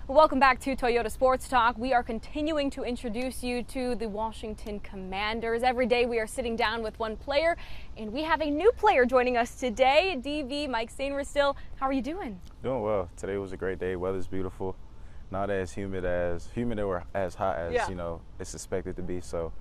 Welcome back to Toyota Sports Talk. We are continuing to introduce you to the Washington Commanders. Every day we are sitting down with one player, and we have a new player joining us today, DV Mike Sainristil. How are you doing? Doing well. Today was a great day. Weather's beautiful. Not as humid or as hot as it's expected to be. So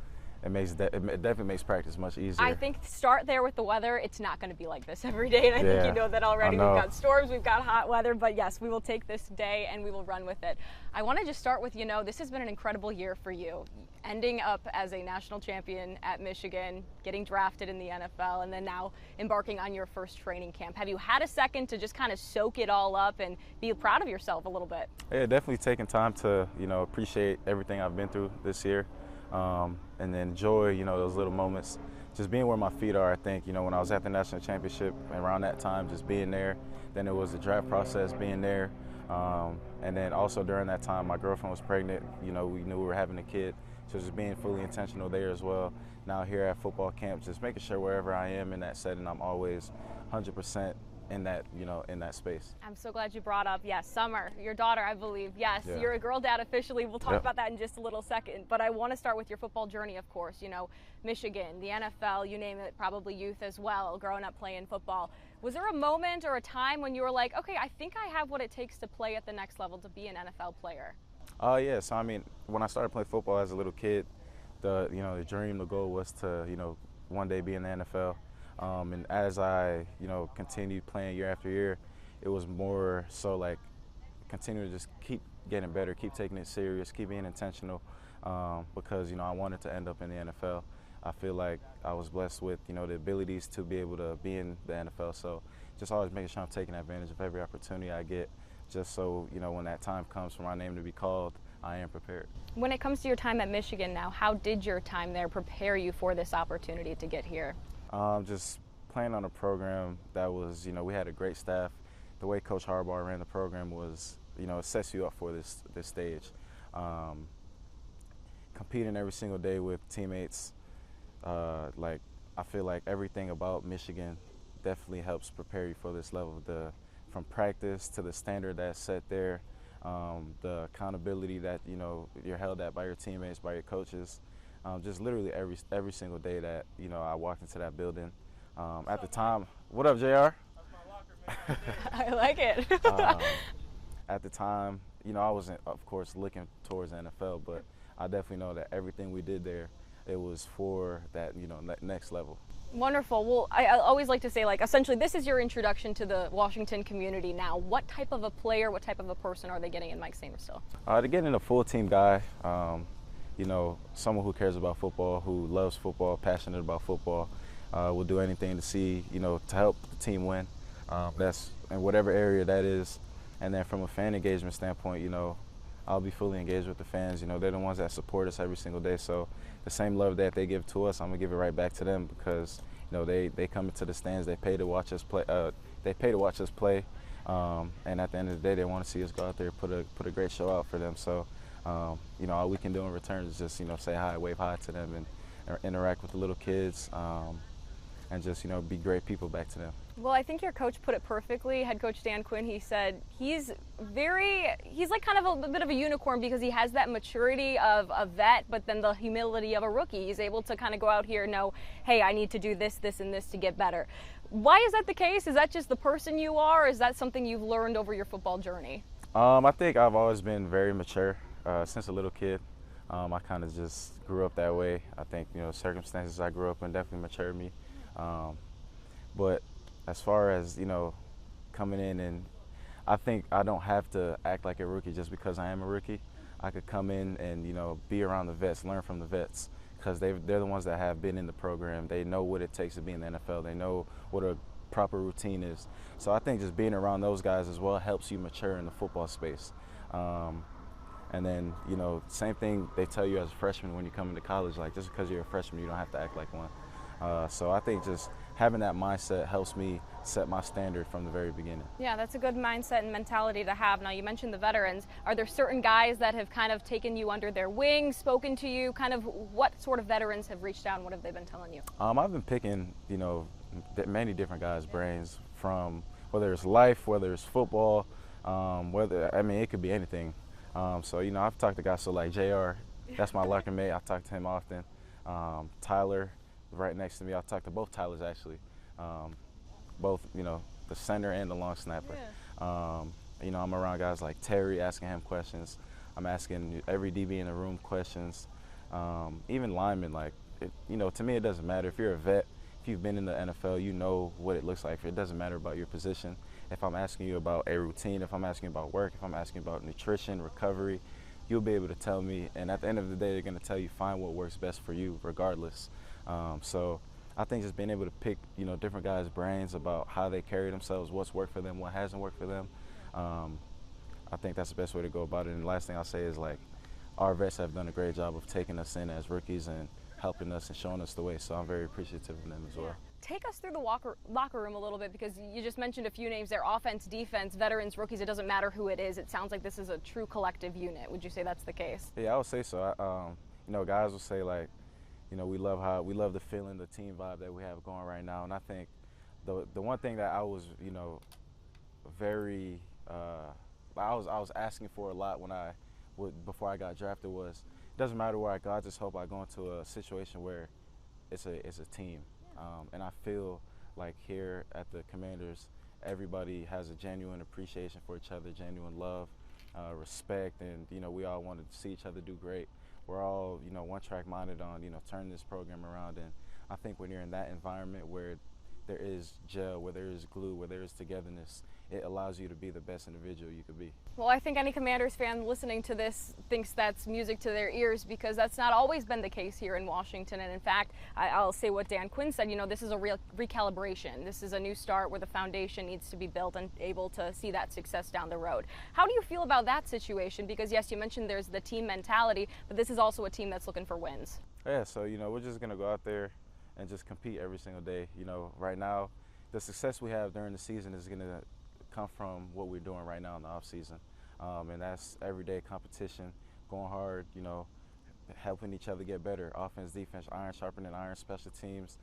it definitely makes practice much easier. I think start there with the weather. It's not going to be like this every day, and I think you know that already. We've got storms, we've got hot weather, but yes, we will take this day and we will run with it. I want to just start with, this has been an incredible year for you. Ending up as a national champion at Michigan, getting drafted in the NFL, and then now embarking on your first training camp. Have you had a second to just kind of soak it all up and be proud of yourself a little bit? Yeah, definitely taking time to, appreciate everything I've been through this year. And then enjoy, those little moments. Just being where my feet are, I think, when I was at the national championship, around that time, just being there. Then it was the draft process, being there. And then also during that time, my girlfriend was pregnant. We knew we were having a kid. So just being fully intentional there as well. Now here at football camp, just making sure wherever I am in that setting, I'm always 100% in that, in that space. I'm so glad you brought up, Summer, your daughter, I believe. Yes, You're a girl dad officially. We'll talk about that in just a little second. But I want to start with your football journey, of course. Michigan, the NFL, you name it, probably youth as well, growing up playing football. Was there a moment or a time when you were like, okay, I think I have what it takes to play at the next level, to be an NFL player? Yeah, so I mean, when I started playing football as a little kid, the dream, the goal was to, one day be in the NFL. And as I, continued playing year after year, it was more so like continue to just keep getting better, keep taking it serious, keep being intentional, because, I wanted to end up in the NFL. I feel like I was blessed with, the abilities to be able to be in the NFL. So just always making sure I'm taking advantage of every opportunity I get, just so, when that time comes for my name to be called, I am prepared. When it comes to your time at Michigan now, how did your time there prepare you for this opportunity to get here? Just playing on a program that was, we had a great staff. The way Coach Harbaugh ran the program was, it sets you up for this stage. Competing every single day with teammates, I feel like everything about Michigan definitely helps prepare you for this level. From practice to the standard that's set there, the accountability that you're held at by your teammates, by your coaches. Just literally every single day that I walked into that building. At the time, what up, JR? That's my locker, man. I like it. At the time, I wasn't, of course, looking towards the NFL, but I definitely know that everything we did there, it was for that next level. Wonderful. Well, I always like to say, essentially, this is your introduction to the Washington community now. What type of a player, what type of a person are they getting in Mike Sainristil? They're getting a full-team guy. Someone who cares about football, who loves football, passionate about football, will do anything to see, to help the team win. That's in whatever area that is. And then from a fan engagement standpoint, I'll be fully engaged with the fans. They're the ones that support us every single day. So the same love that they give to us, I'm gonna give it right back to them because, they come into the stands, they pay to watch us play. And at the end of the day, they want to see us go out there, put a great show out for them. So, all we can do in return is just, say hi, wave hi to them, and interact with the little kids, and just, be great people back to them. Well, I think your coach put it perfectly. Head coach Dan Quinn, he said he's like kind of a bit of a unicorn because he has that maturity of a vet, but then the humility of a rookie. He's able to kind of go out here and know, hey, I need to do this, this, and this to get better. Why is that the case? Is that just the person you are, or is that something you've learned over your football journey? I think I've always been very mature since a little kid. I kind of just grew up that way. I think, circumstances I grew up in definitely matured me. But as far as, coming in, and I think I don't have to act like a rookie just because I am a rookie. I could come in and, be around the vets, learn from the vets, because they're the ones that have been in the program. They know what it takes to be in the NFL. They know what a proper routine is. So I think just being around those guys as well helps you mature in the football space. And then, same thing they tell you as a freshman when you come into college, like just because you're a freshman, you don't have to act like one. So I think just having that mindset helps me set my standard from the very beginning. Yeah, that's a good mindset and mentality to have. Now, you mentioned the veterans. Are there certain guys that have kind of taken you under their wing, spoken to you? Kind of what sort of veterans have reached out and what have they been telling you? I've been picking, many different guys' brains, from whether it's life, whether it's football, it could be anything. So, you know, I've talked to guys, so like JR, that's my locker mate. I talk to him often. Tyler, right next to me. I talk to both Tylers, actually. Both, you know, the center and the long snapper. Yeah. You know, I'm around guys like Terry, asking him questions. I'm asking every DB in the room questions. Even linemen, like, you know, to me it doesn't matter. If you're a vet, if you've been in the NFL, you know what it looks like. It doesn't matter about your position. If I'm asking you about a routine, if I'm asking about work, if I'm asking about nutrition, recovery, you'll be able to tell me. And at the end of the day, they're going to tell you, find what works best for you regardless. So I think just being able to pick, you know, different guys' brains about how they carry themselves, what's worked for them, what hasn't worked for them, I think that's the best way to go about it. And the last thing I'll say is, like, our vets have done a great job of taking us in as rookies and helping us and showing us the way. So I'm very appreciative of them as well. Take us through the locker room a little bit, because you just mentioned a few names there: offense, defense, veterans, rookies. It doesn't matter who it is. It sounds like this is a true collective unit. Would you say that's the case? Yeah, I would say so. You know, guys will say, like, you know, we love the feeling, the team vibe that we have going right now. And I think the one thing that I was, you know, very I was asking for a lot before I got drafted was, it doesn't matter where I go. I just hope I go into a situation where it's a team. And I feel like here at the Commanders, everybody has a genuine appreciation for each other, genuine love, respect, and, you know, we all want to see each other do great. We're all, you know, one-track minded on, you know, turning this program around. And I think when you're in that environment where there is gel, where there is glue, where there is togetherness, it allows you to be the best individual you could be. Well, I think any Commanders fan listening to this thinks that's music to their ears, because that's not always been the case here in Washington. And in fact, I'll say what Dan Quinn said, you know, this is a real recalibration. This is a new start where the foundation needs to be built and able to see that success down the road. How do you feel about that situation? Because yes, you mentioned there's the team mentality, but this is also a team that's looking for wins. Yeah, so, you know, we're just going to go out there and just compete every single day. You know, right now, the success we have during the season is going to come from what we're doing right now in the off season, and that's everyday competition, going hard, you know, helping each other get better. Offense, defense, iron sharpening iron, special teams,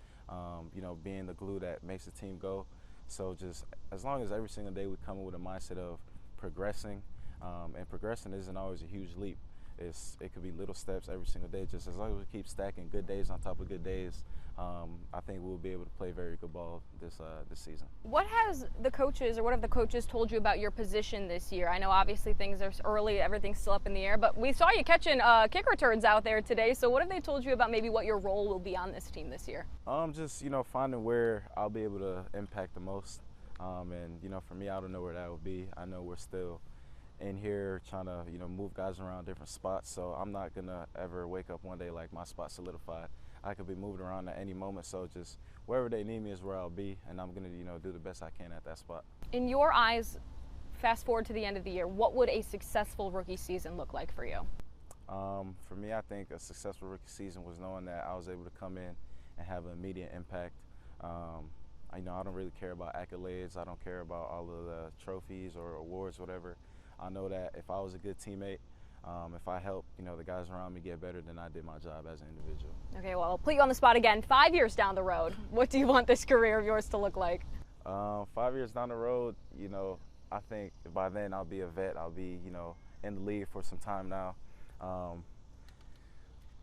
you know, being the glue that makes the team go. So just as long as every single day we come in with a mindset of progressing, and progressing isn't always a huge leap. It could be little steps every single day. Just as long as we keep stacking good days on top of good days, I think we'll be able to play very good ball this season. What have the coaches told you about your position this year? I know obviously things are early, everything's still up in the air, but we saw you catching kick returns out there today. So what have they told you about maybe what your role will be on this team this year? Just, you know, finding where I'll be able to impact the most. And, you know, for me, I don't know where that will be. I know we're still in here trying to, you know, move guys around different spots. So I'm not going to ever wake up one day like my spot solidified. I could be moved around at any moment. So just wherever they need me is where I'll be. And I'm going to, you know, do the best I can at that spot. In your eyes, fast forward to the end of the year, what would a successful rookie season look like for you? For me, I think a successful rookie season was knowing that I was able to come in and have an immediate impact. You know, I don't really care about accolades. I don't care about all of the trophies or awards, whatever. I know that if I was a good teammate, if I helped, you know, the guys around me get better, then I did my job as an individual. Okay, well, I'll put you on the spot again. 5 years down the road, what do you want this career of yours to look like? 5 years down the road, you know, I think by then I'll be a vet. I'll be, you know, in the league for some time now.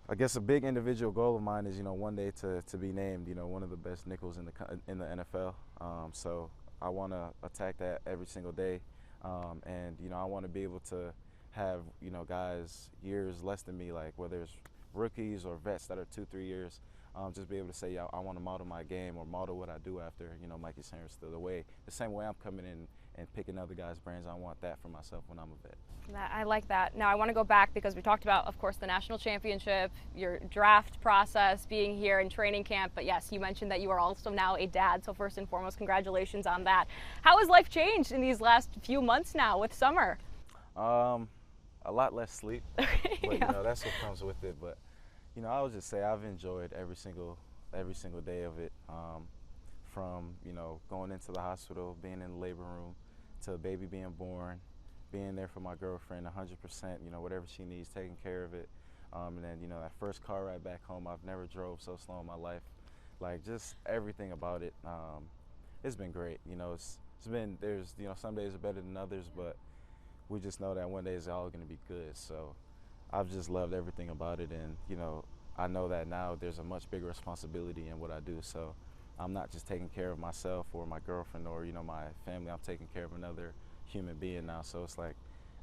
I guess a big individual goal of mine is, you know, one day to be named, you know, one of the best nickels in the NFL. So I want to attack that every single day. And, you know, I want to be able to have, you know, guys years less than me, like whether it's rookies or vets that are 2-3 years, just be able to say, yeah, I want to model my game or model what I do after, you know, Mike Sainristil. The same way I'm coming in and picking other guys' brains, I want that for myself when I'm a vet. I like that. Now I want to go back because we talked about, of course, the national championship, your draft process, being here in training camp. But yes, you mentioned that you are also now a dad. So first and foremost, congratulations on that. How has life changed in these last few months now with summer? A lot less sleep, but you know, that's what comes with it. But you know, I would just say I've enjoyed every single day of it. From, you know, going into the hospital, being in the labor room, to a baby being born, being there for my girlfriend 100%, you know, whatever she needs, taking care of it. And then, you know, that first car ride back home, I've never drove so slow in my life. Like, just everything about it. It's been great. You know, it's been, there's, you know, some days are better than others, but we just know that one day it's all going to be good. So I've just loved everything about it, and you know, I know that now there's a much bigger responsibility in what I do. So I'm not just taking care of myself or my girlfriend or, you know, my family. I'm taking care of another human being now. So it's like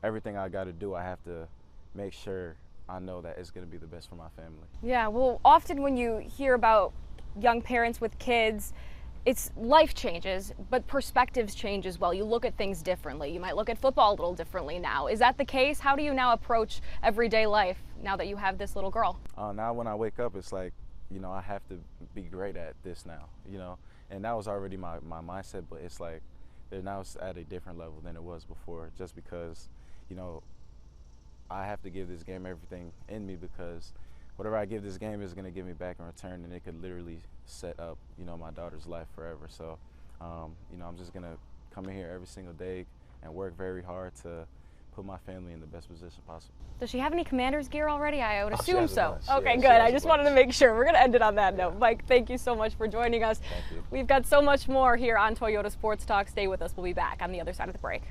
everything I got to do, I have to make sure I know that it's going to be the best for my family. Yeah, well, often when you hear about young parents with kids, it's life changes, but perspectives change as well. You look at things differently. You might look at football a little differently now. Is that the case? How do you now approach everyday life now that you have this little girl? Now when I wake up, it's like, you know, I have to be great at this now, you know, and that was already my mindset, but it's like they're now at a different level than it was before, just because, you know, I have to give this game everything in me, because whatever I give this game is going to give me back in return, and it could literally set up, you know, my daughter's life forever. So, you know, I'm just going to come in here every single day and work very hard to put my family in the best position possible. Does she have any Commander's gear already? I would assume so. Okay, yeah, good. I just wanted to make sure. We're going to end it on that note. Mike, thank you so much for joining us. Thank you. We've got so much more here on Toyota Sports Talk. Stay with us. We'll be back on the other side of the break.